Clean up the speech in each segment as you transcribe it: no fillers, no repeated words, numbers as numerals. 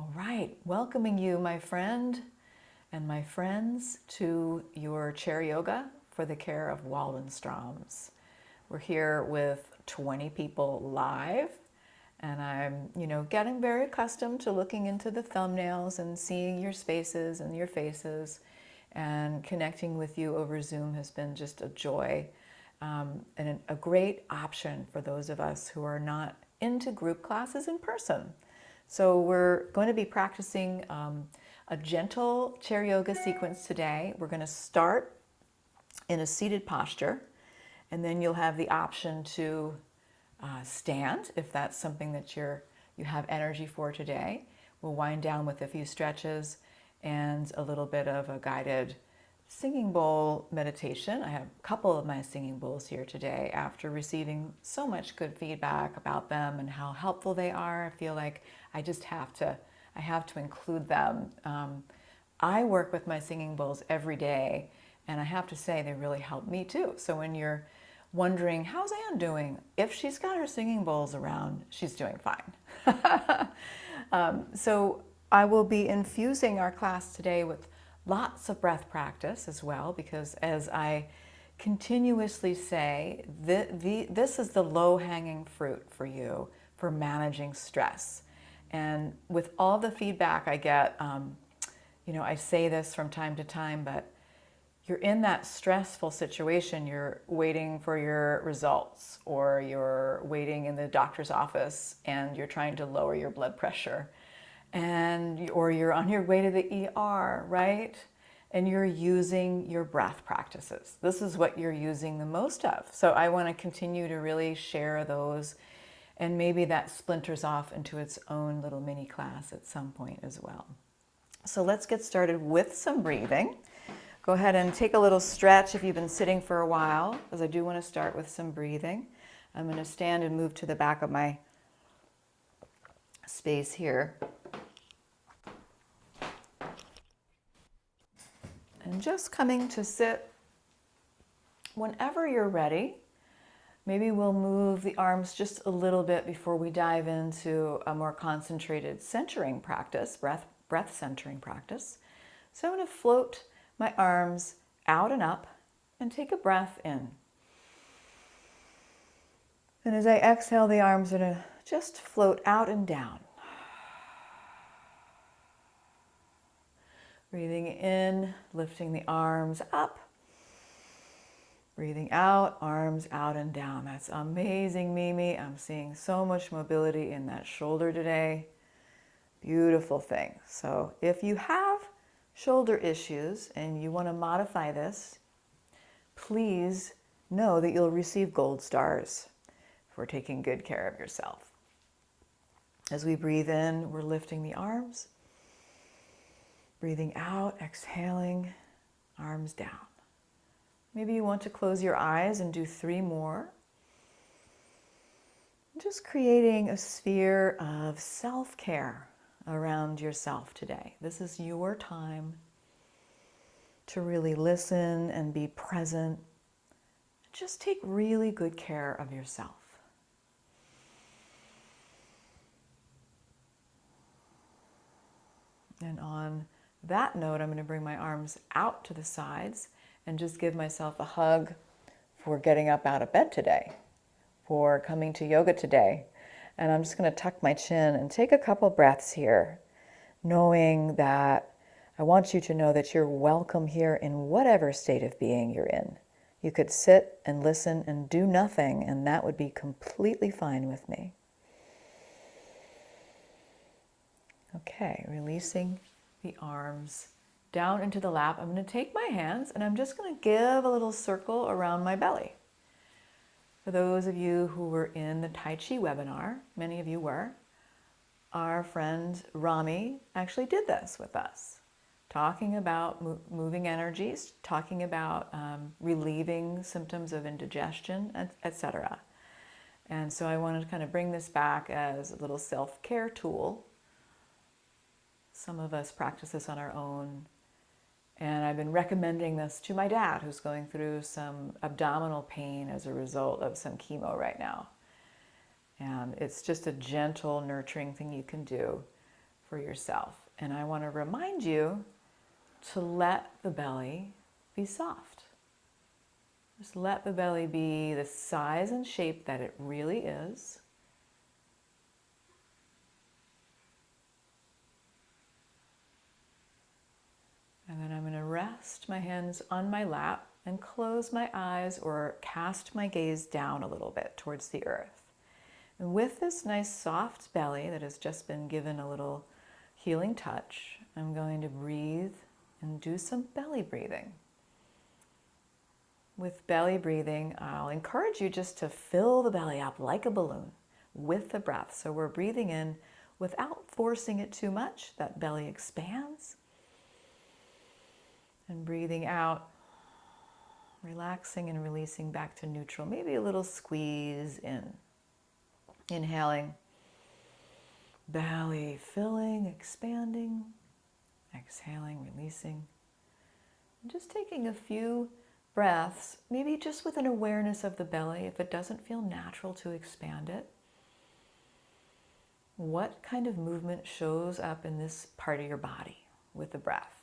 All right, welcoming you, my friend and my friends, to your chair yoga for the care of Waldenstroms. We're here with 20 people live, and I'm, getting very accustomed to looking into the thumbnails and seeing your spaces and your faces, and connecting with you over Zoom has been just a joy, and a great option for those of us who are not into group classes in person. So we're going to be practicing a gentle chair yoga sequence today. We're going to start in a seated posture, and then you'll have the option to stand if that's something that you have energy for today. We'll wind down with a few stretches and a little bit of a guided singing bowl meditation. I have a couple of my singing bowls here today after receiving so much good feedback about them and how helpful they are. I feel like I have to include them. I work with my singing bowls every day, and I have to say they really help me too. So when you're wondering, how's Anne doing? If she's got her singing bowls around, she's doing fine. So I will be infusing our class today with lots of breath practice as well, because as I continuously say, this is the low-hanging fruit for you for managing stress. And with all the feedback I get, I say this from time to time, but you're in that stressful situation, you're waiting for your results, or you're waiting in the doctor's office and you're trying to lower your blood pressure, or you're on your way to the ER, right? And you're using your breath practices. This is what you're using the most of. So I want to continue to really share those, and maybe that splinters off into its own little mini class at some point as well. So let's get started with some breathing. Go ahead and take a little stretch if you've been sitting for a while, because I do want to start with some breathing. I'm going to stand and move to the back of my space here. And just coming to sit whenever you're ready. Maybe we'll move the arms just a little bit before we dive into a more concentrated centering practice, breath centering practice. So I'm going to float my arms out and up and take a breath in. And as I exhale, the arms are going to just float out and down. Breathing in, lifting the arms up. Breathing out, arms out and down. That's amazing, Mimi. I'm seeing so much mobility in that shoulder today. Beautiful thing. So if you have shoulder issues and you want to modify this, please know that you'll receive gold stars for taking good care of yourself. As we breathe in, we're lifting the arms. Breathing out, exhaling, arms down. Maybe you want to close your eyes and do 3 more. Just creating a sphere of self-care around yourself today. This is your time to really listen and be present. Just take really good care of yourself. And on that note, I'm going to bring my arms out to the sides and just give myself a hug for getting up out of bed today, for coming to yoga today. And I'm just going to tuck my chin and take a couple breaths here, knowing that I want you to know that you're welcome here in whatever state of being you're in. You could sit and listen and do nothing, and that would be completely fine with me. Okay, releasing the arms down into the lap. I'm going to take my hands and I'm just going to give a little circle around my belly. For those of you who were in the Tai Chi webinar, many of you were, our friend Rami actually did this with us, talking about moving energies, talking about relieving symptoms of indigestion, etc. And so I wanted to kind of bring this back as a little self-care tool. Some of us practice this on our own. And I've been recommending this to my dad, who's going through some abdominal pain as a result of some chemo right now. And it's just a gentle, nurturing thing you can do for yourself. And I want to remind you to let the belly be soft. Just let the belly be the size and shape that it really is. And then I'm going to rest my hands on my lap and close my eyes or cast my gaze down a little bit towards the earth. And with this nice soft belly that has just been given a little healing touch, I'm going to breathe and do some belly breathing. With belly breathing, I'll encourage you just to fill the belly up like a balloon with the breath. So we're breathing in without forcing it too much. That belly expands. And breathing out, relaxing and releasing back to neutral. Maybe a little squeeze in. Inhaling, belly filling, expanding. Exhaling, releasing. And just taking a few breaths, maybe just with an awareness of the belly, if it doesn't feel natural to expand it. What kind of movement shows up in this part of your body with the breath?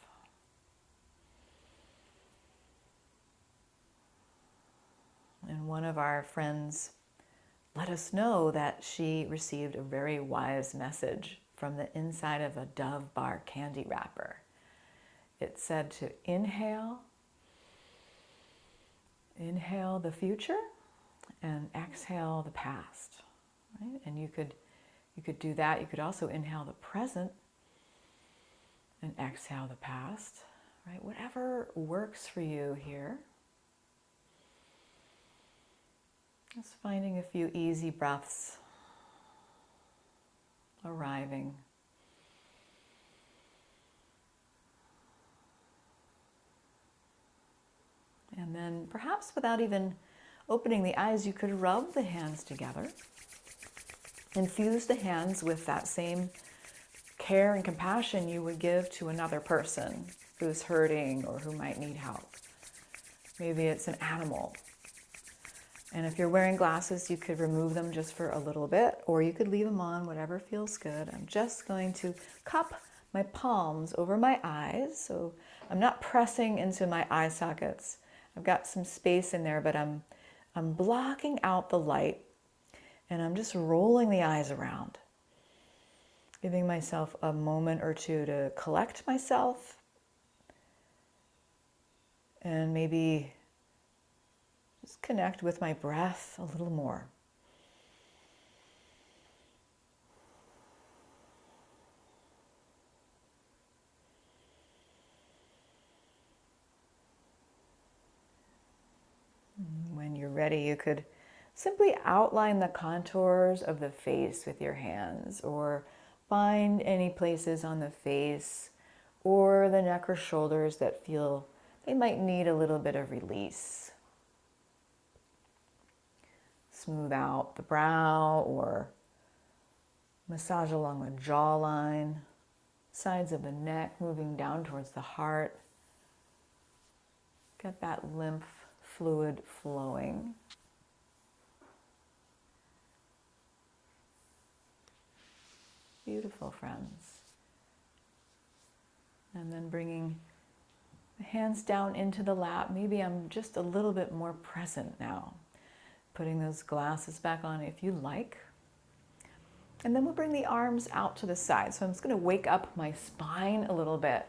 And one of our friends let us know that she received a very wise message from the inside of a Dove Bar candy wrapper. It said to inhale the future and exhale the past. Right? And you could do that. You could also inhale the present and exhale the past. Right? Whatever works for you here. Just finding a few easy breaths arriving. And then perhaps without even opening the eyes, you could rub the hands together. Infuse the hands with that same care and compassion you would give to another person who's hurting or who might need help. Maybe it's an animal. And if you're wearing glasses, you could remove them just for a little bit, or you could leave them on, whatever feels good. I'm just going to cup my palms over my eyes, so I'm not pressing into my eye sockets. I've got some space in there, but I'm blocking out the light, and I'm just rolling the eyes around, giving myself a moment or two to collect myself, and maybe just connect with my breath a little more. When you're ready, you could simply outline the contours of the face with your hands, or find any places on the face or the neck or shoulders that feel they might need a little bit of release. Smooth out the brow or massage along the jawline, sides of the neck, moving down towards the heart. Get that lymph fluid flowing. Beautiful, friends. And then bringing the hands down into the lap. Maybe I'm just a little bit more present now. Putting those glasses back on if you like. And then we'll bring the arms out to the side. So I'm just going to wake up my spine a little bit.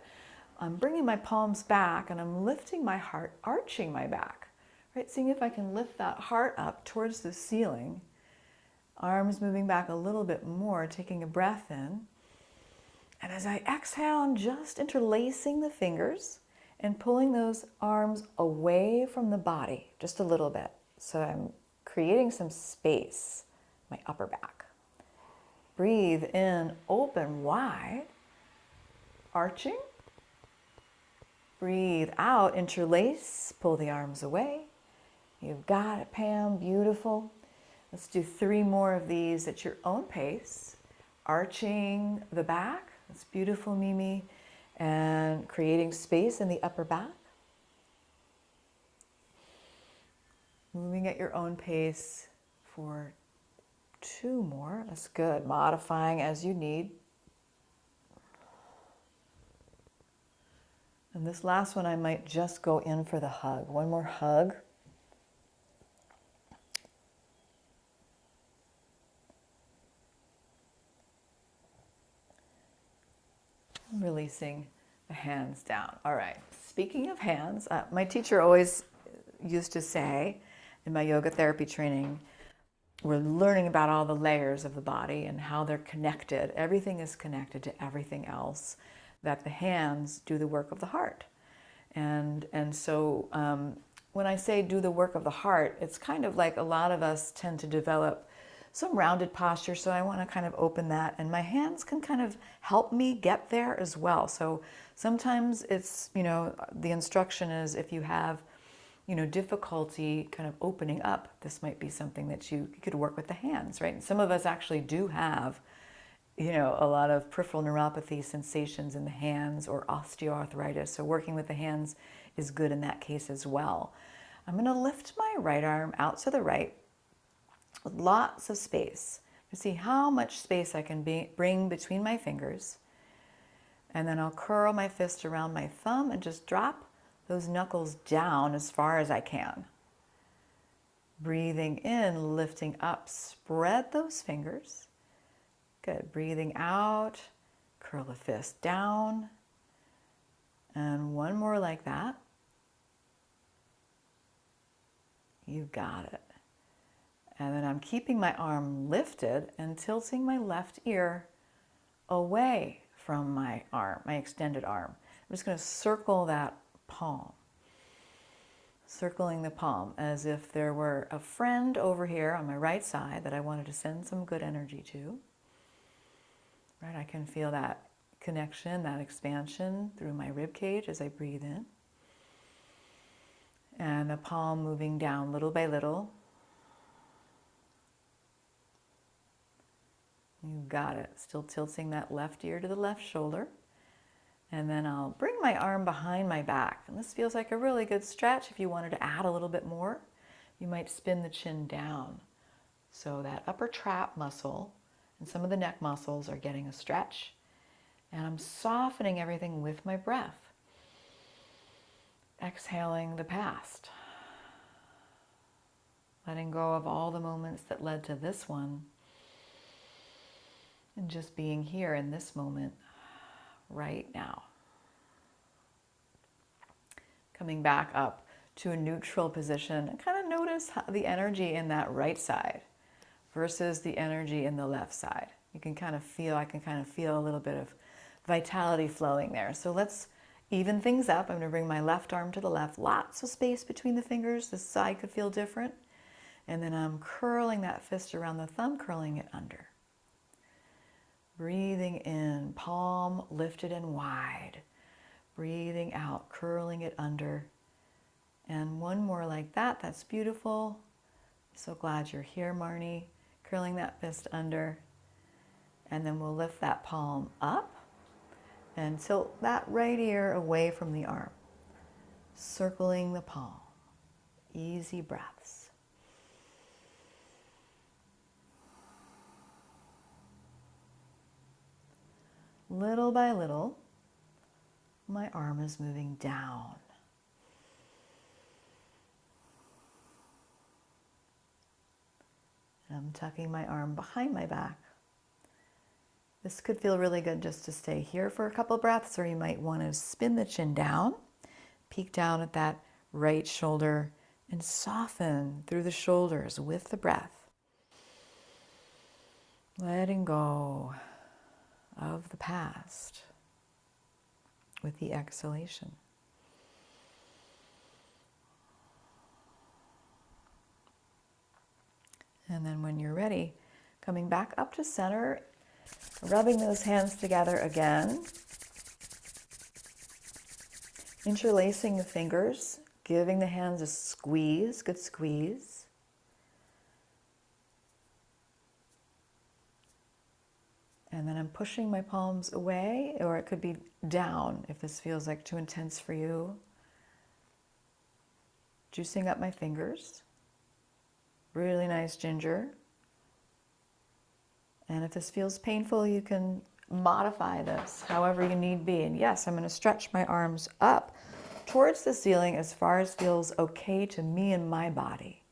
I'm bringing my palms back and I'm lifting my heart, arching my back. Right? Seeing if I can lift that heart up towards the ceiling. Arms moving back a little bit more, taking a breath in. And as I exhale, I'm just interlacing the fingers and pulling those arms away from the body just a little bit. So I'm creating some space, my upper back. Breathe in, open wide, arching. Breathe out, interlace, pull the arms away. You've got it, Pam, beautiful. Let's do 3 more of these at your own pace. Arching the back, that's beautiful, Mimi, and creating space in the upper back. Moving at your own pace for 2 more. That's good. Modifying as you need. And this last one, I might just go in for the hug. One more hug. Releasing the hands down. All right. Speaking of hands, my teacher always used to say in my yoga therapy training, we're learning about all the layers of the body and how they're connected. Everything is connected to everything else, that the hands do the work of the heart. And so when I say do the work of the heart, it's kind of like a lot of us tend to develop some rounded posture, so I want to kind of open that, and my hands can kind of help me get there as well. So sometimes it's, the instruction is if you have, difficulty kind of opening up, this might be something that you could work with the hands, right? And some of us actually do have, a lot of peripheral neuropathy sensations in the hands or osteoarthritis. So working with the hands is good in that case as well. I'm going to lift my right arm out to the right with lots of space to see how much space I can bring between my fingers. And then I'll curl my fist around my thumb and just drop those knuckles down as far as I can. Breathing in, lifting up, spread those fingers. Good. Breathing out, curl the fist down. And one more like that. You got it. And then I'm keeping my arm lifted and tilting my left ear away from my arm, my extended arm. I'm just going to circle that palm. Circling the palm as if there were a friend over here on my right side that I wanted to send some good energy to. Right, I can feel that connection, that expansion through my rib cage as I breathe in. And the palm moving down little by little. You got it. Still tilting that left ear to the left shoulder. And then I'll bring my arm behind my back. And this feels like a really good stretch. If you wanted to add a little bit more, you might spin the chin down. So that upper trap muscle and some of the neck muscles are getting a stretch. And I'm softening everything with my breath. Exhaling the past. Letting go of all the moments that led to this one. And just being here in this moment, right now. Coming back up to a neutral position and kind of notice how the energy in that right side versus the energy in the left side. You can kind of feel, I can kind of feel a little bit of vitality flowing there. So let's even things up. I'm going to bring my left arm to the left. Lots of space between the fingers. This side could feel different. And then I'm curling that fist around the thumb, curling it under. Breathing in, palm lifted and wide. Breathing out, curling it under. And one more like that. That's beautiful. So glad you're here, Marnie. Curling that fist under. And then we'll lift that palm up and tilt that right ear away from the arm. Circling the palm. Easy breaths. Little by little, my arm is moving down. And I'm tucking my arm behind my back. This could feel really good just to stay here for a couple breaths, or you might want to spin the chin down, peek down at that right shoulder, and soften through the shoulders with the breath. Letting go of the past with the exhalation. And then when you're ready, coming back up to center, rubbing those hands together again, interlacing the fingers, giving the hands a squeeze, good squeeze. And then I'm pushing my palms away, or it could be down if this feels like too intense for you. Juicing up my fingers. Really nice ginger. And if this feels painful, you can modify this however you need be. And yes, I'm going to stretch my arms up towards the ceiling as far as feels okay to me and my body.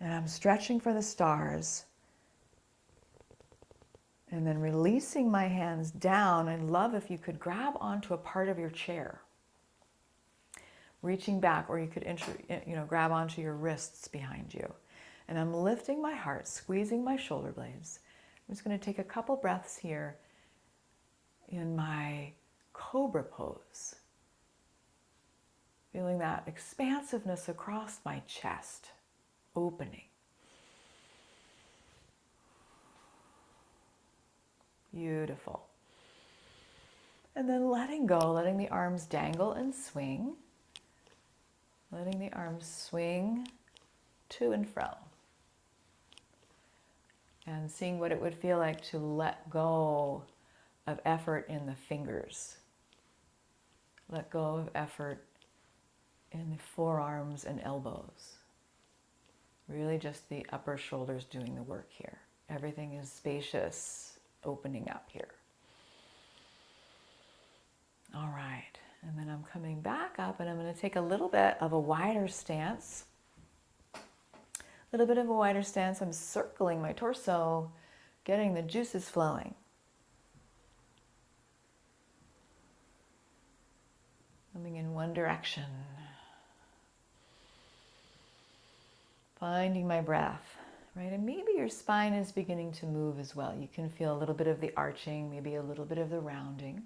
And I'm stretching for the stars. And then releasing my hands down. I'd love if you could grab onto a part of your chair. Reaching back, or you could grab onto your wrists behind you. And I'm lifting my heart, squeezing my shoulder blades. I'm just going to take a couple breaths here in my cobra pose. Feeling that expansiveness across my chest, opening. Beautiful. And then letting go, letting the arms dangle and swing. Letting the arms swing to and fro. And seeing what it would feel like to let go of effort in the fingers. Let go of effort in the forearms and elbows. Really just the upper shoulders doing the work here. Everything is spacious, opening up here. All right, and then I'm coming back up and I'm going to take a little bit of a wider stance. A little bit of a wider stance. I'm circling my torso, getting the juices flowing. Coming in one direction. Finding my breath, right? And maybe your spine is beginning to move as well. You can feel a little bit of the arching, maybe a little bit of the rounding.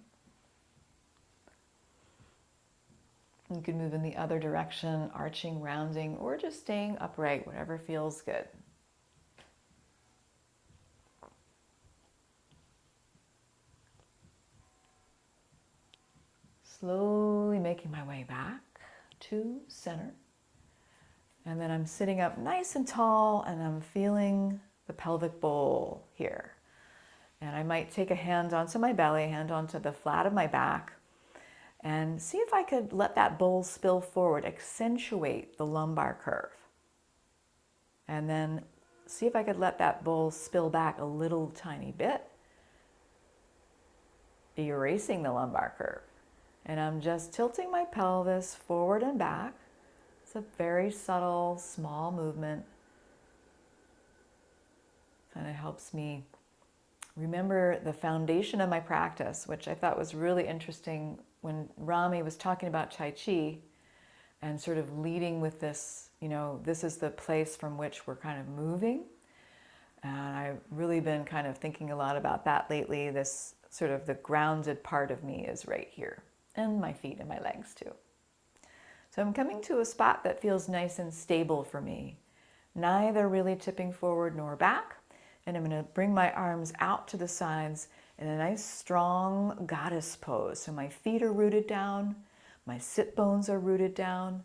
You can move in the other direction, arching, rounding, or just staying upright, whatever feels good. Slowly making my way back to center. And then I'm sitting up nice and tall and I'm feeling the pelvic bowl here. And I might take a hand onto my belly, hand onto the flat of my back, and see if I could let that bowl spill forward, accentuate the lumbar curve. And then see if I could let that bowl spill back a little tiny bit, erasing the lumbar curve. And I'm just tilting my pelvis forward and back. It's a very subtle, small movement. Kind of helps me remember the foundation of my practice, which I thought was really interesting when Rami was talking about Tai Chi and sort of leading with this, this is the place from which we're kind of moving. And I've really been kind of thinking a lot about that lately. This sort of the grounded part of me is right here, and my feet and my legs too. So I'm coming to a spot that feels nice and stable for me, neither really tipping forward nor back. And I'm going to bring my arms out to the sides in a nice strong goddess pose. So my feet are rooted down, my sit bones are rooted down,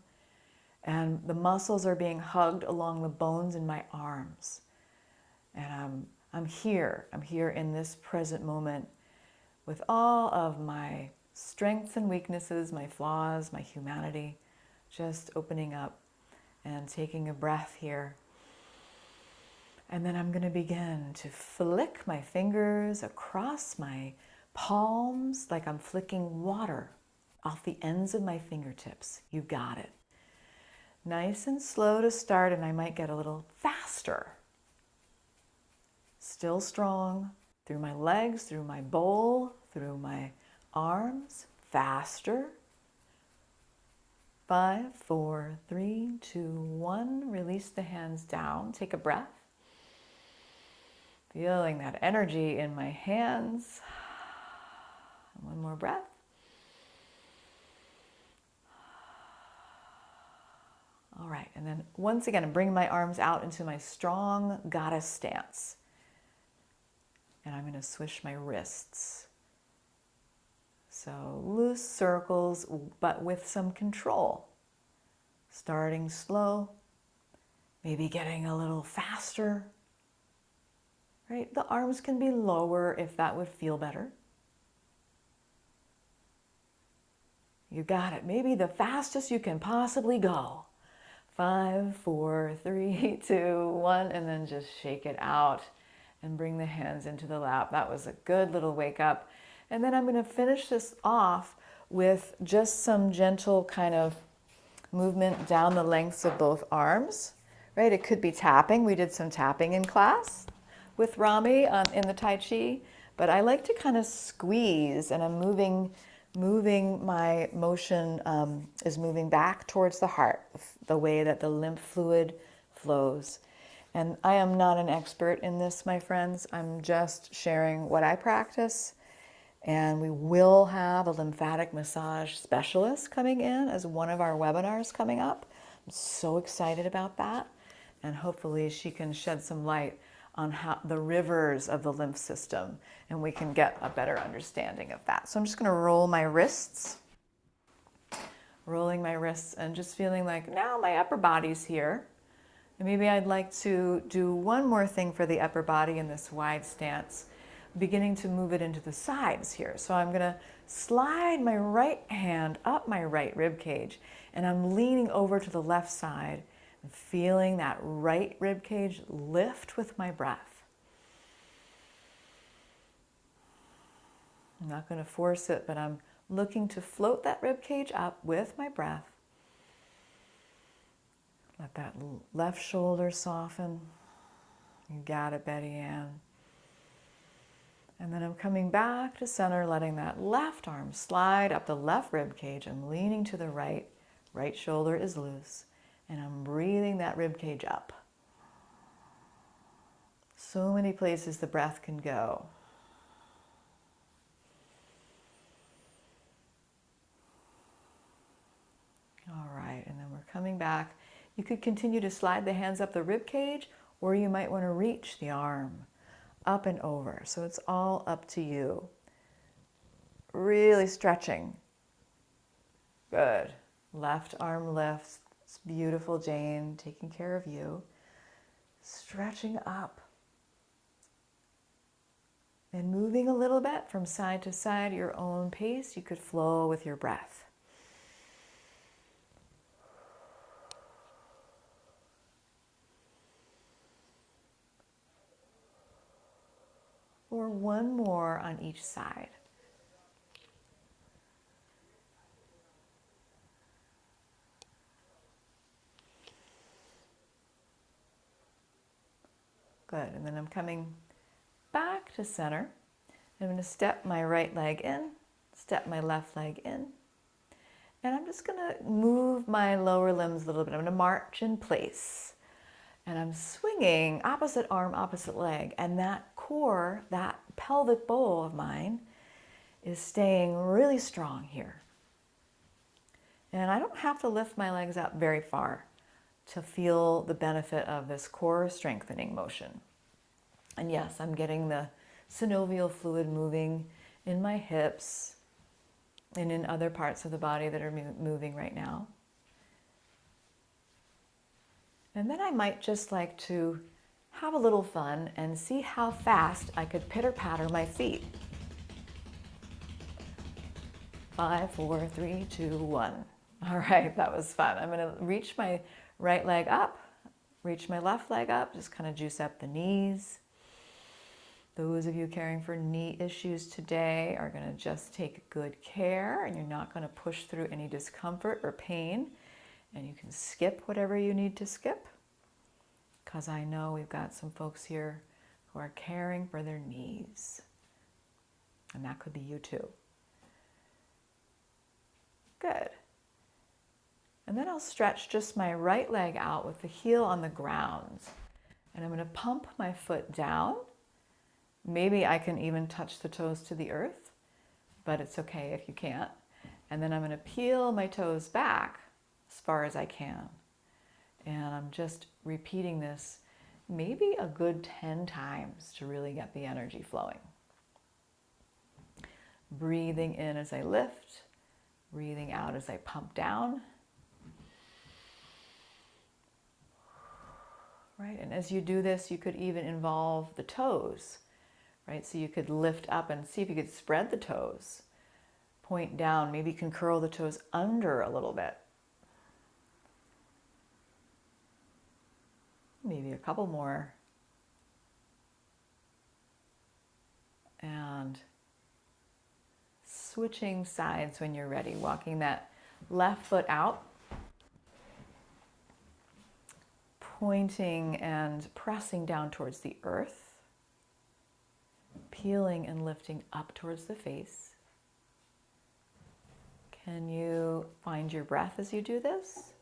and the muscles are being hugged along the bones in my arms. And I'm here in this present moment with all of my strengths and weaknesses, my flaws, my humanity, just opening up and taking a breath here. And then I'm going to begin to flick my fingers across my palms like I'm flicking water off the ends of my fingertips. You got it. Nice and slow to start, and I might get a little faster. Still strong through my legs, through my bowl, through my arms. Faster. 5, 4, 3, 2, 1. Release the hands down. Take a breath. Feeling that energy in my hands. One more breath. All right, and then once again, I'm bringing my arms out into my strong goddess stance. And I'm going to swish my wrists. So loose circles, but with some control. Starting slow, maybe getting a little faster. Right? The arms can be lower if that would feel better. You got it. Maybe the fastest you can possibly go. 5, 4, 3, 2, 1, and then just shake it out and bring the hands into the lap. That was a good little wake up. And then I'm going to finish this off with just some gentle kind of movement down the lengths of both arms, right? It could be tapping. We did some tapping in class with Rami in the Tai Chi, but I like to kind of squeeze, and I'm moving my motion is moving back towards the heart, the way that the lymph fluid flows. And I am not an expert in this, my friends. I'm just sharing what I practice. And we will have a lymphatic massage specialist coming in as one of our webinars coming up. I'm so excited about that. And hopefully she can shed some light on how the rivers of the lymph system, and we can get a better understanding of that. So I'm just going to roll my wrists, rolling my wrists, and just feeling like now my upper body's here. And maybe I'd like to do one more thing for the upper body in this wide stance, beginning to move it into the sides here. So I'm going to slide my right hand up my right rib cage, and I'm leaning over to the left side and feeling that right rib cage lift with my breath. I'm not going to force it, but I'm looking to float that rib cage up with my breath. Let that left shoulder soften. You got it, Betty Ann. And then I'm coming back to center, letting that left arm slide up the left rib cage. I'm leaning to the right. Right shoulder is loose. And I'm breathing that rib cage up. So many places the breath can go. All right, and then we're coming back. You could continue to slide the hands up the rib cage, or you might want to reach the arm up and over. So it's all up to you. Really stretching. Good. Left arm lifts. It's beautiful, Jane, taking care of you. Stretching up. And moving a little bit from side to side, your own pace. You could flow with your breath. Or one more on each side. Good, and then I'm coming back to center. I'm going to step my right leg in, step my left leg in, and I'm just going to move my lower limbs a little bit. I'm going to march in place, and I'm swinging opposite arm, opposite leg, and that core, that pelvic bowl of mine is staying really strong here. And I don't have to lift my legs up very far to feel the benefit of this core strengthening motion. And yes, I'm getting the synovial fluid moving in my hips and in other parts of the body that are moving right now. And then I might just like to have a little fun and see how fast I could pitter-patter my feet. 5, 4, 3, 2, 1. All right, that was fun. I'm going to reach my right leg up, reach my left leg up, just kind of juice up the knees. Those of you caring for knee issues today are going to just take good care, and you're not going to push through any discomfort or pain. And you can skip whatever you need to skip, because I know we've got some folks here who are caring for their knees. And that could be you too. Good. And then I'll stretch just my right leg out with the heel on the ground. And I'm going to pump my foot down. Maybe I can even touch the toes to the earth, but it's okay if you can't. And then I'm going to peel my toes back as far as I can. And I'm just repeating this maybe a good 10 times to really get the energy flowing. Breathing in as I lift, breathing out as I pump down. Right, and as you do this, you could even involve the toes, right? So you could lift up and see if you could spread the toes, point down. Maybe you can curl the toes under a little bit. Maybe a couple more. switching sides when you're ready, walking that left foot out, pointing and pressing down towards the earth, peeling and lifting up towards the face. Can you find your breath as you do this?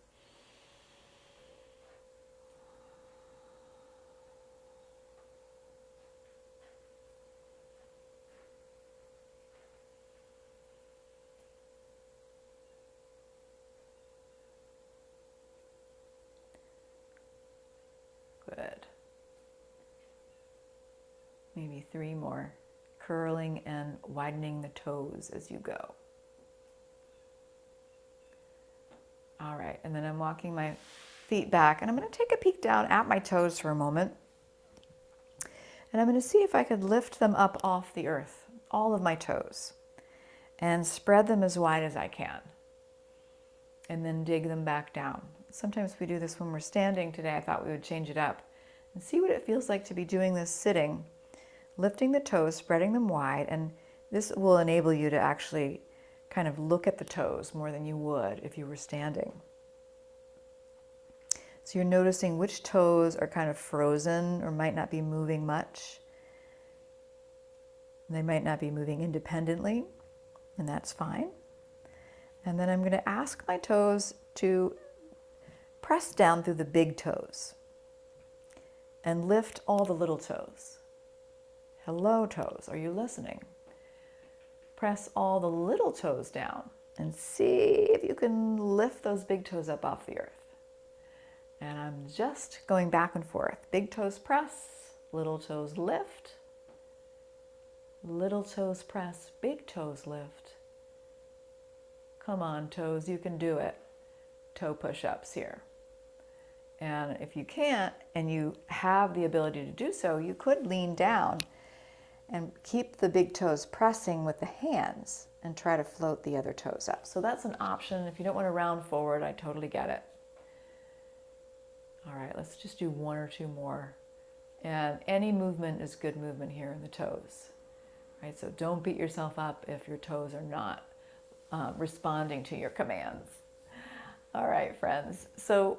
Good. Maybe 3 more. Curling and widening the toes as you go. All right, and then I'm walking my feet back, and I'm going to take a peek down at my toes for a moment. And I'm going to see if I could lift them up off the earth, all of my toes, and spread them as wide as I can. And then dig them back down. Sometimes we do this when we're standing. Today I thought we would change it up and see what it feels like to be doing this sitting, lifting the toes, spreading them wide, and this will enable you to actually kind of look at the toes more than you would if you were standing. So you're noticing which toes are kind of frozen or might not be moving much. They might not be moving independently, and that's fine. And then I'm going to ask my toes to press down through the big toes and lift all the little toes. Hello, toes. Are you listening? Press all the little toes down and see if you can lift those big toes up off the earth. And I'm just going back and forth. Big toes press, little toes lift, little toes press, big toes lift. Come on, toes, you can do it. Toe push-ups here. And if you can't, and you have the ability to do so, you could lean down and keep the big toes pressing with the hands and try to float the other toes up. So that's an option. If you don't want to round forward, I totally get it. All right, let's just do 1 or 2 more. And any movement is good movement here in the toes. Right? So don't beat yourself up if your toes are not responding to your commands. All right, friends. So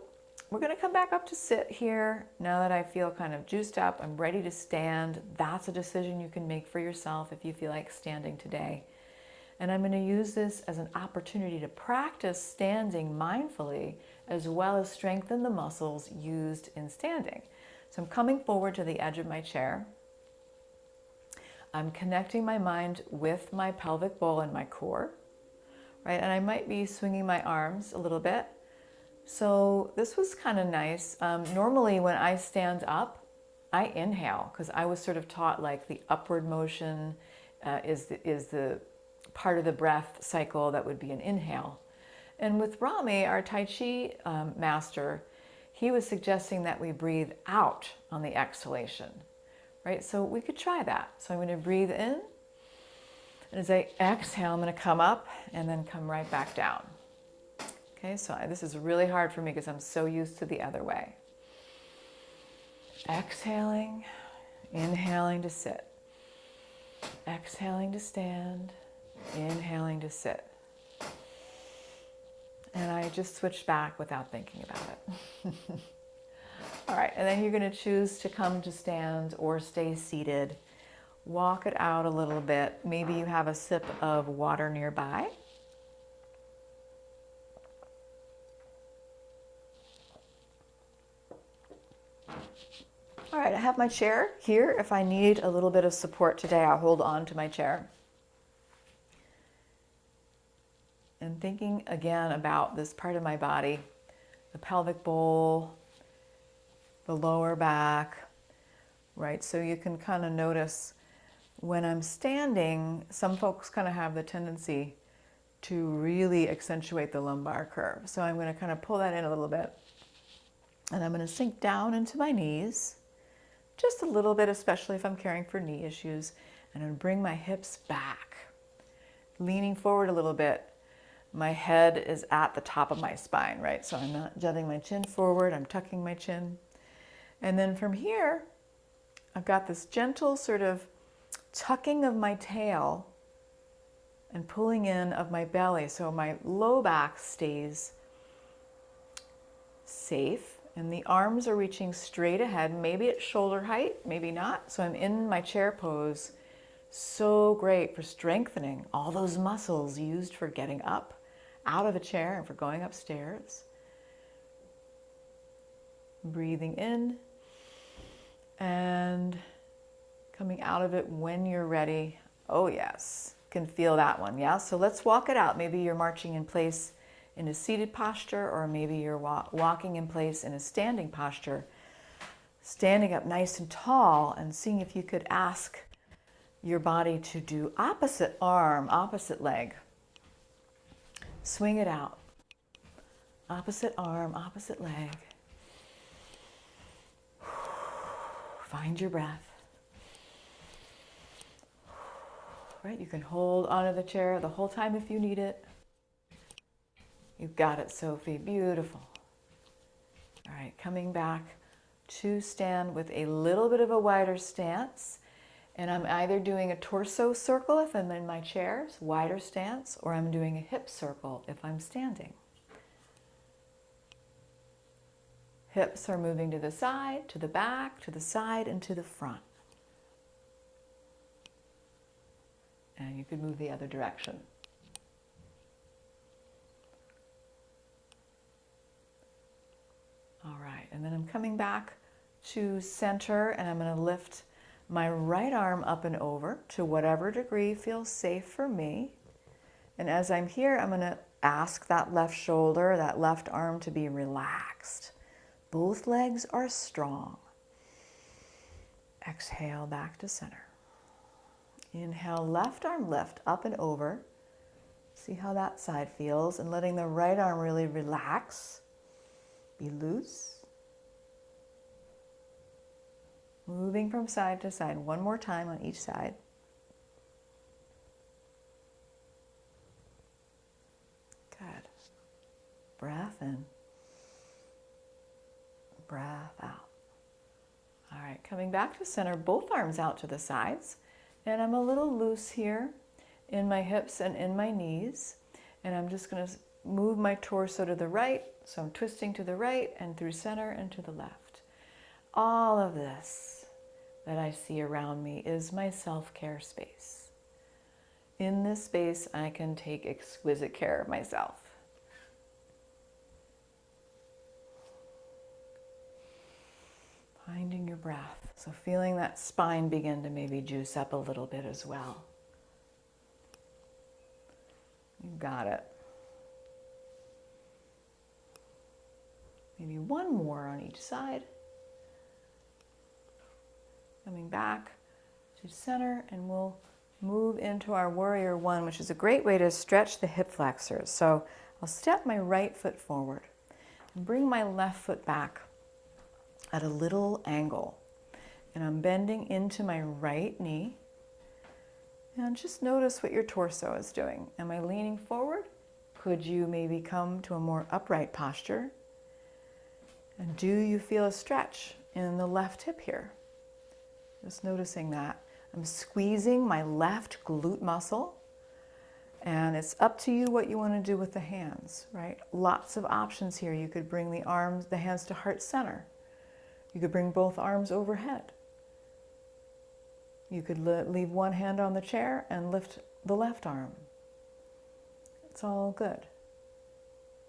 we're going to come back up to sit here. Now that I feel kind of juiced up, I'm ready to stand. That's a decision you can make for yourself if you feel like standing today. And I'm going to use this as an opportunity to practice standing mindfully as well as strengthen the muscles used in standing. So I'm coming forward to the edge of my chair. I'm connecting my mind with my pelvic bowl and my core, right? And I might be swinging my arms a little bit. So this was kind of nice. Normally when I stand up, I inhale because I was sort of taught like the upward motion is the part of the breath cycle that would be an inhale. And with Rami, our Tai Chi master, he was suggesting that we breathe out on the exhalation, right? So we could try that. So I'm going to breathe in, and as I exhale, I'm going to come up and then come right back down. Okay, so this is really hard for me because I'm so used to the other way. Exhaling, inhaling to sit. Exhaling to stand, inhaling to sit. And I just switched back without thinking about it. All right, and then you're going to choose to come to stand or stay seated. Walk it out a little bit. Maybe you have a sip of water nearby. All right, I have my chair here. If I need a little bit of support today, I'll hold on to my chair. And thinking again about this part of my body, the pelvic bowl, the lower back, right? So you can kind of notice when I'm standing, some folks kind of have the tendency to really accentuate the lumbar curve. So I'm going to kind of pull that in a little bit. And I'm going to sink down into my knees, just a little bit, especially if I'm caring for knee issues. And I'm going to bring my hips back, leaning forward a little bit. My head is at the top of my spine, right? So I'm not jutting my chin forward, I'm tucking my chin. And then from here, I've got this gentle sort of tucking of my tail and pulling in of my belly so my low back stays safe and the arms are reaching straight ahead. Maybe at shoulder height, maybe not. So I'm in my chair pose. So great for strengthening all those muscles used for getting up out of a chair and for going upstairs. Breathing in and coming out of it when you're ready. Oh yes, can feel that one. Yeah, so let's walk it out. Maybe you're marching in place in a seated posture, or maybe you're walking in place in a standing posture, standing up nice and tall and seeing if you could ask your body to do opposite arm, opposite leg. Swing it out. Opposite arm, opposite leg. Find your breath. Right, you can hold onto the chair the whole time if you need it. You've got it, Sophie. Beautiful. All right, coming back to stand with a little bit of a wider stance. And I'm either doing a torso circle if I'm in my chair, wider stance, or I'm doing a hip circle if I'm standing. Hips are moving to the side, to the back, to the side, and to the front. And you could move the other direction. All right, and then I'm coming back to center, and I'm going to lift my right arm up and over to whatever degree feels safe for me. And as I'm here, I'm going to ask that left shoulder, that left arm to be relaxed. Both legs are strong. Exhale back to center. Inhale, left arm lift up and over. See how that side feels, and letting the right arm really relax. Be loose. Moving from side to side. One more time on each side. Good. Breath in. Breath out. All right, coming back to center, both arms out to the sides. And I'm a little loose here in my hips and in my knees. And I'm just going to move my torso to the right. So I'm twisting to the right and through center and to the left. All of this that I see around me is my self-care space. In this space, I can take exquisite care of myself. Finding your breath. So feeling that spine begin to maybe juice up a little bit as well. You got it. Maybe one more on each side. Coming back to center, and we'll move into our warrior one, which is a great way to stretch the hip flexors. So I'll step my right foot forward and bring my left foot back at a little angle. And I'm bending into my right knee. And just notice what your torso is doing. Am I leaning forward? Could you maybe come to a more upright posture? And do you feel a stretch in the left hip here? Just noticing that. I'm squeezing my left glute muscle. And it's up to you what you want to do with the hands, right? Lots of options here. You could bring the arms, the hands to heart center. You could bring both arms overhead. You could leave one hand on the chair and lift the left arm. It's all good.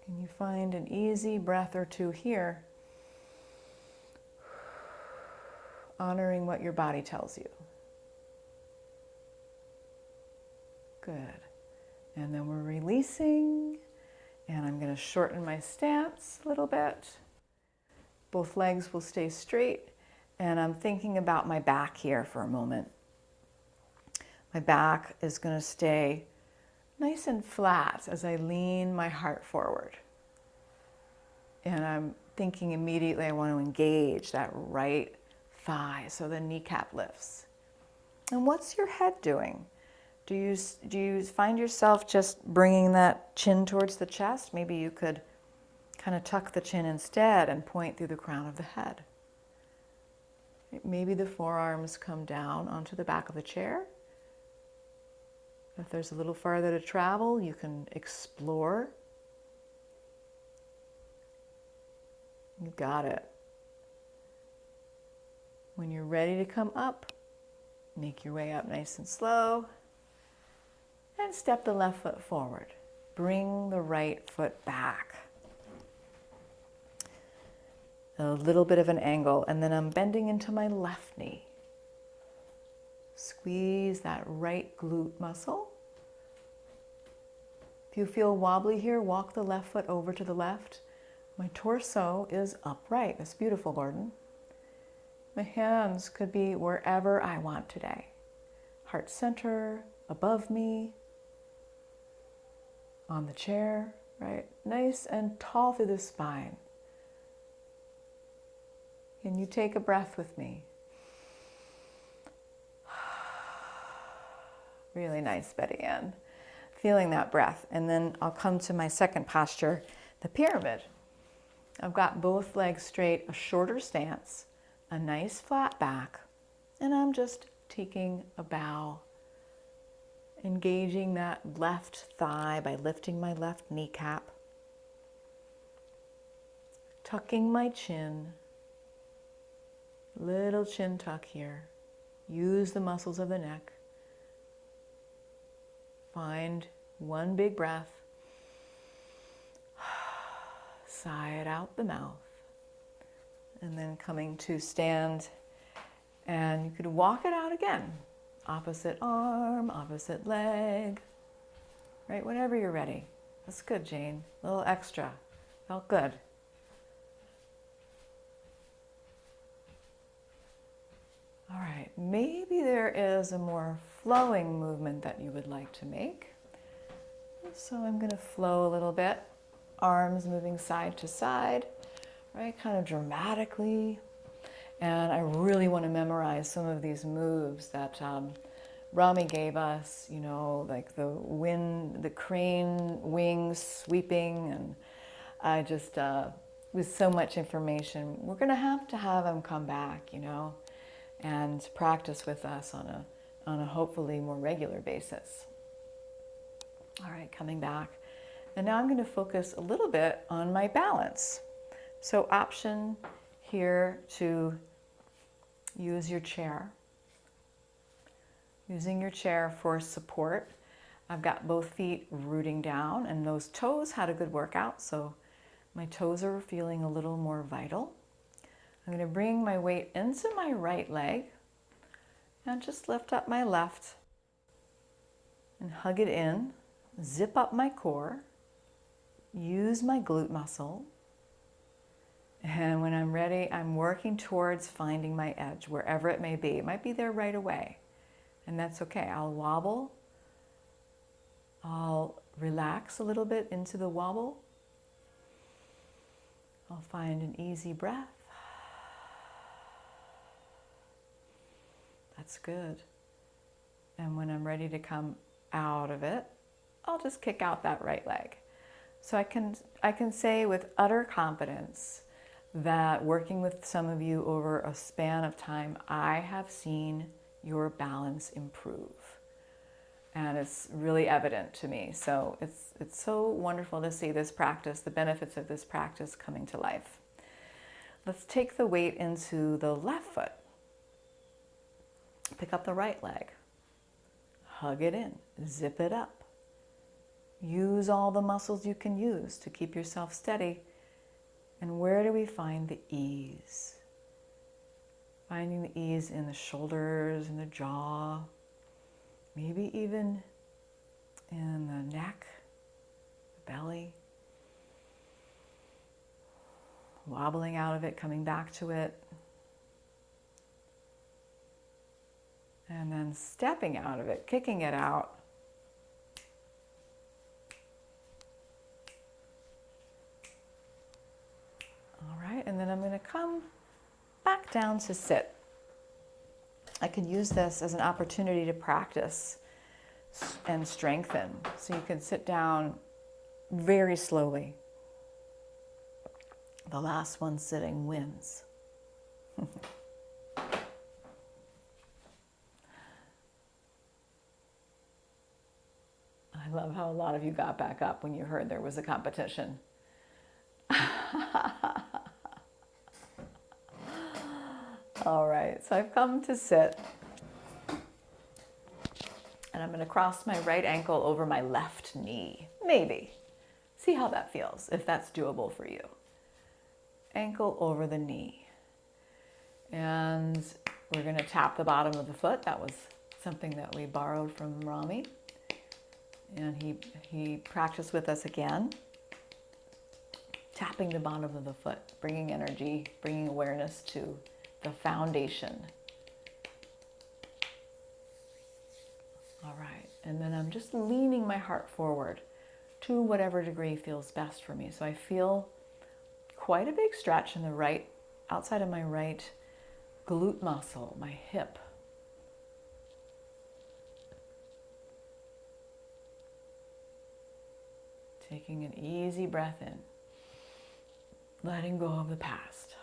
Can you find an easy breath or two here, honoring what your body tells you? Good. And then we're releasing, and I'm going to shorten my stance a little bit. Both legs will stay straight, and I'm thinking about my back here for a moment. My back is going to stay nice and flat as I lean my heart forward. And I'm thinking immediately I want to engage that right thigh so the kneecap lifts. And what's your head doing? Do you find yourself just bringing that chin towards the chest? Maybe you could kind of tuck the chin instead and point through the crown of the head. Maybe the forearms come down onto the back of the chair. If there's a little farther to travel, you can explore. You got it. When you're ready to come up, make your way up nice and slow. And step the left foot forward. Bring the right foot back. A little bit of an angle, and then I'm bending into my left knee. Squeeze that right glute muscle. If you feel wobbly here, walk the left foot over to the left. My torso is upright. That's beautiful, Gordon. My hands could be wherever I want today. Heart center, above me, on the chair, right? Nice and tall through the spine. Can you take a breath with me? Really nice, Betty Ann. Feeling that breath. And then I'll come to my second posture, the pyramid. I've got both legs straight, a shorter stance, a nice flat back, and I'm just taking a bow, engaging that left thigh by lifting my left kneecap, tucking my chin, little chin tuck here. Use the muscles of the neck. Find one big breath. Sigh it out the mouth. And then coming to stand, and you could walk it out again. Opposite arm, opposite leg, right? Whenever you're ready. That's good, Jane. A little extra. Felt good. All right, maybe there is a more flowing movement that you would like to make. So I'm going to flow a little bit. Arms moving side to side, right? Kind of dramatically. And I really want to memorize some of these moves that Rami gave us, you know, like the wind, the crane wings sweeping, and I just, with so much information, we're going to have him come back, you know, and practice with us on a hopefully more regular basis. All right, coming back. And now I'm going to focus a little bit on my balance. So option here to use your chair. Using your chair for support. I've got both feet rooting down, and those toes had a good workout, so my toes are feeling a little more vital. I'm going to bring my weight into my right leg and just lift up my left and hug it in. Zip up my core. Use my glute muscle. And when I'm ready, I'm working towards finding my edge, wherever it may be. It might be there right away, and that's okay. I'll wobble. I'll relax a little bit into the wobble. I'll find an easy breath. That's good. And when I'm ready to come out of it, I'll just kick out that right leg. So I can say with utter confidence that working with some of you over a span of time, I have seen your balance improve. And it's really evident to me. So it's so wonderful to see this practice, the benefits of this practice coming to life. Let's take the weight into the left foot. Pick up the right leg. Hug it in. Zip it up. Use all the muscles you can use to keep yourself steady. And where do we find the ease? Finding the ease in the shoulders, in the jaw, maybe even in the neck, the belly. Wobbling out of it, coming back to it. And then stepping out of it, kicking it out. All right, and then I'm going to come back down to sit. I could use this as an opportunity to practice and strengthen. So you can sit down very slowly. The last one sitting wins. love how a lot of you got back up when you heard there was a competition. All right, so I've come to sit. And I'm going to cross my right ankle over my left knee. Maybe. See how that feels, if that's doable for you. Ankle over the knee. And we're going to tap the bottom of the foot. That was something that we borrowed from Rami. And he practiced with us again. Tapping the bottom of the foot, bringing energy, bringing awareness to the foundation. All right, and then I'm just leaning my heart forward to whatever degree feels best for me. So I feel quite a big stretch in the right, outside of my right glute muscle, my hip. Taking an easy breath in, letting go of the past.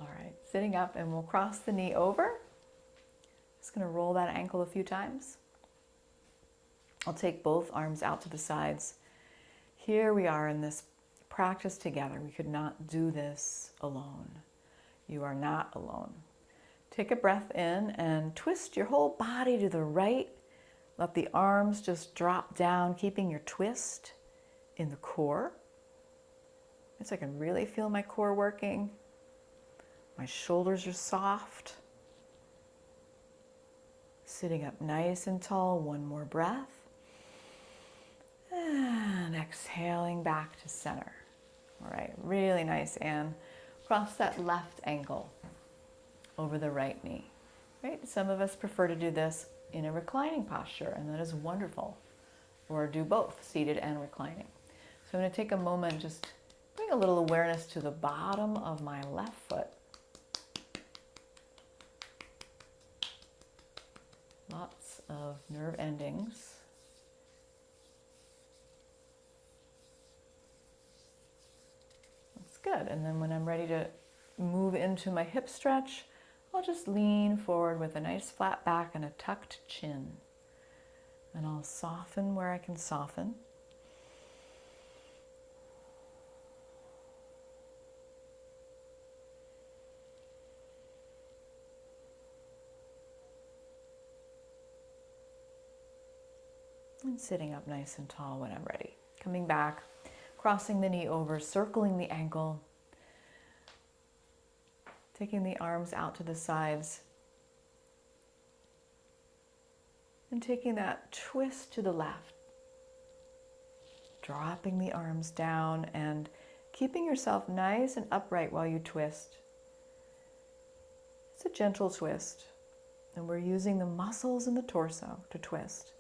All right, sitting up, and we'll cross the knee over. Just going to roll that ankle a few times. I'll take both arms out to the sides. Here we are in this practice together. We could not do this alone. You are not alone. Take a breath in and twist your whole body to the right. Let the arms just drop down, keeping your twist in the core. So I can really feel my core working. My shoulders are soft. Sitting up nice and tall, one more breath. And exhaling back to center. All right, really nice, Anne. Cross that left ankle over the right knee. Right? Some of us prefer to do this in a reclining posture, and that is wonderful. Or do both, seated and reclining. So I'm going to take a moment, just bring a little awareness to the bottom of my left foot. Lots of nerve endings. That's good. And then when I'm ready to move into my hip stretch, I'll just lean forward with a nice flat back and a tucked chin. And I'll soften where I can soften. And sitting up nice and tall when I'm ready. Coming back, crossing the knee over, circling the ankle. Taking the arms out to the sides. And taking that twist to the left. Dropping the arms down and keeping yourself nice and upright while you twist. It's a gentle twist. And we're using the muscles in the torso to twist.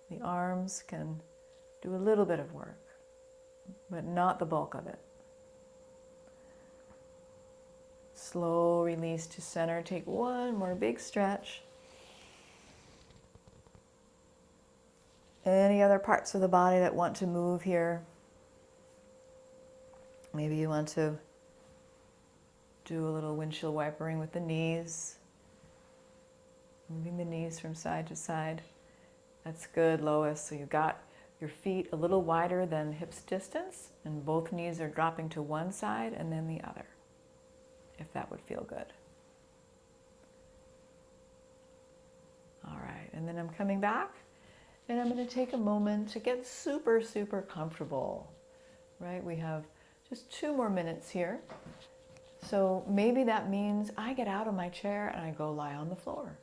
The arms can do a little bit of work, but not the bulk of it. Slow release to center. Take one more big stretch. Any other parts of the body that want to move here? Maybe you want to do a little windshield wipering with the knees. Moving the knees from side to side. That's good, Lois. So you've got your feet a little wider than hips distance, and both knees are dropping to one side and then the other, if that would feel good. All right, and then I'm coming back, and I'm going to take a moment to get super, super comfortable, right? We have just 2 more minutes here. So maybe that means I get out of my chair and I go lie on the floor,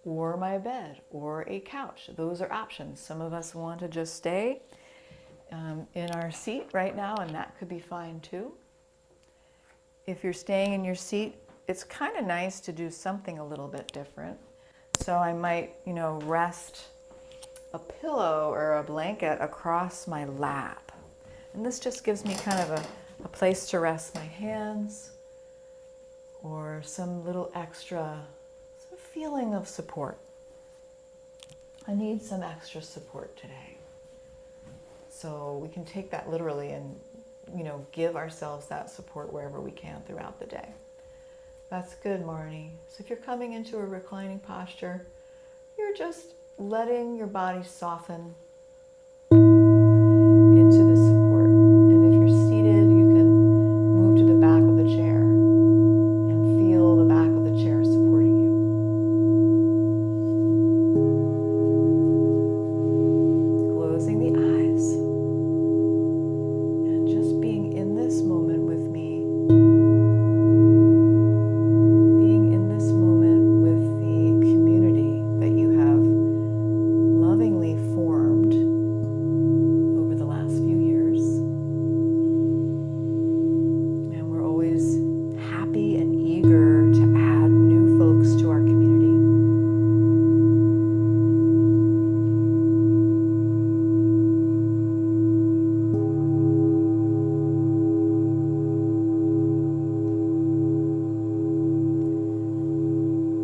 or my bed, or a couch. Those are options. Some of us want to just stay in our seat right now, and that could be fine too. If you're staying in your seat, it's kind of nice to do something a little bit different. So I might, rest a pillow or a blanket across my lap. And this just gives me kind of a place to rest my hands, or some little extra feeling of support. I need some extra support today. So we can take that literally and, give ourselves that support wherever we can throughout the day. That's good, Marnie. So if you're coming into a reclining posture, you're just letting your body soften into this support. And if you're seated, you can move to the back of the chair and feel the back of the chair supporting you. Closing the eyes and just being in this moment with me. Being in this moment with the community that you have lovingly formed over the last few years. And we're always happy and eager to add new folks to our community.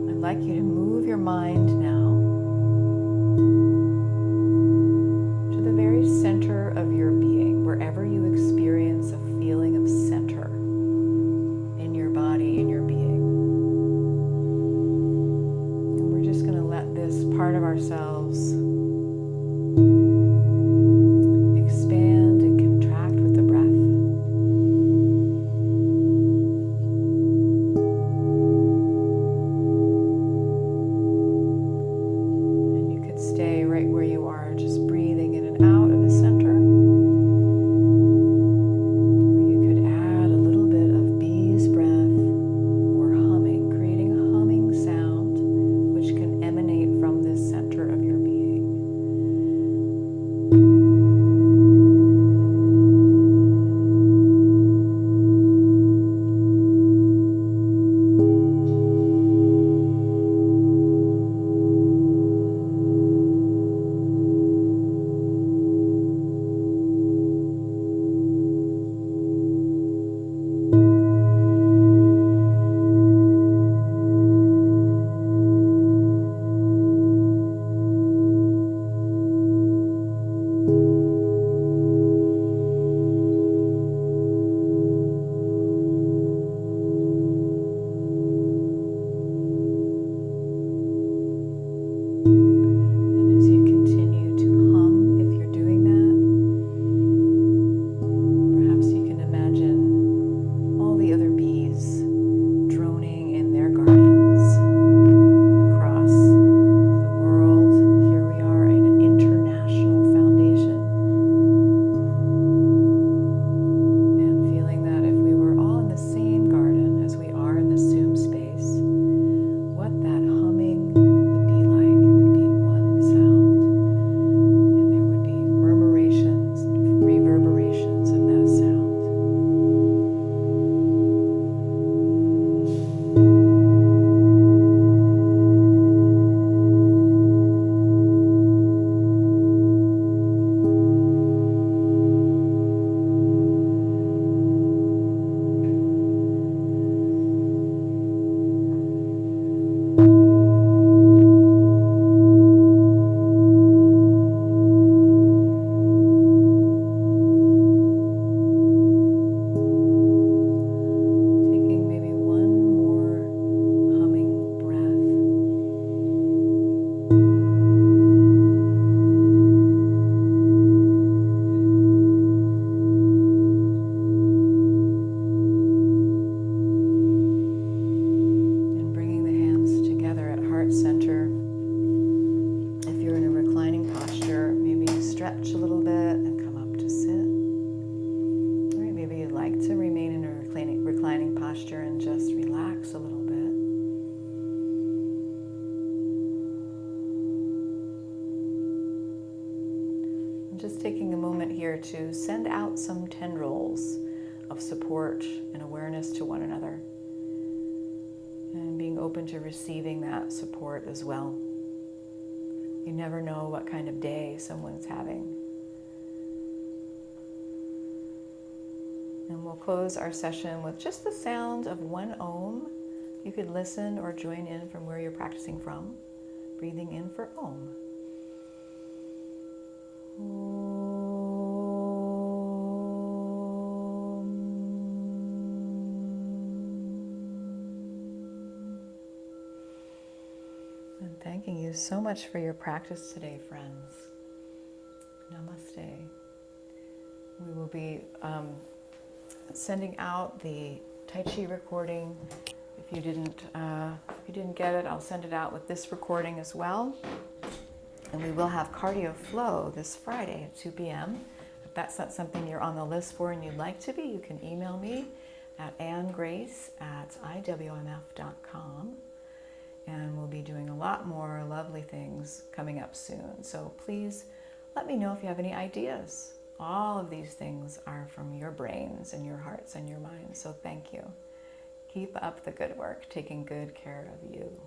I'd like you to move your mind now to the very center of your being, wherever you experience a feeling of center in your body, in your being. And we're just going to let this part of ourselves expand and contract with the breath. And you could stay right where you are, just breathing in and out of the center. Or you could add a little bit of bee's breath or humming, creating a humming sound which can emanate from this center of your being. And as you continue to hum, if you're doing that, perhaps you can imagine all the other bees droning in their gardens across the world. Here we are in an international foundation. And feeling that if we were all in the same garden as we are in the Zoom space, what that humming would be like. It would be one sound, and there would be murmurations and reverberations of that sound. Taking maybe one more humming breath. And bringing the hands together at heart center. If you're in a reclining posture, maybe you stretch a little bit and come up to sit. All right, maybe you'd like to remain in a reclining posture and just relax a little bit. And just taking a moment here to send out some tendrils of support and awareness to one another, and being open to receiving that support as well. You never know what kind of day someone's having. And we'll close our session with just the sound of one Om. You could listen or join in from where you're practicing from. Breathing in for Om. And thanking you so much for your practice today, friends. Namaste. We will be sending out the Tai Chi recording. If you didn't get it, I'll send it out with this recording as well. And we will have cardio flow this Friday at 2 p.m. If that's not something you're on the list for and you'd like to be, you can email me at anngrace@iwmf.com. And we'll be doing a lot more lovely things coming up soon. So please let me know if you have any ideas. All of these things are from your brains and your hearts and your minds. So thank you. Keep up the good work, taking good care of you.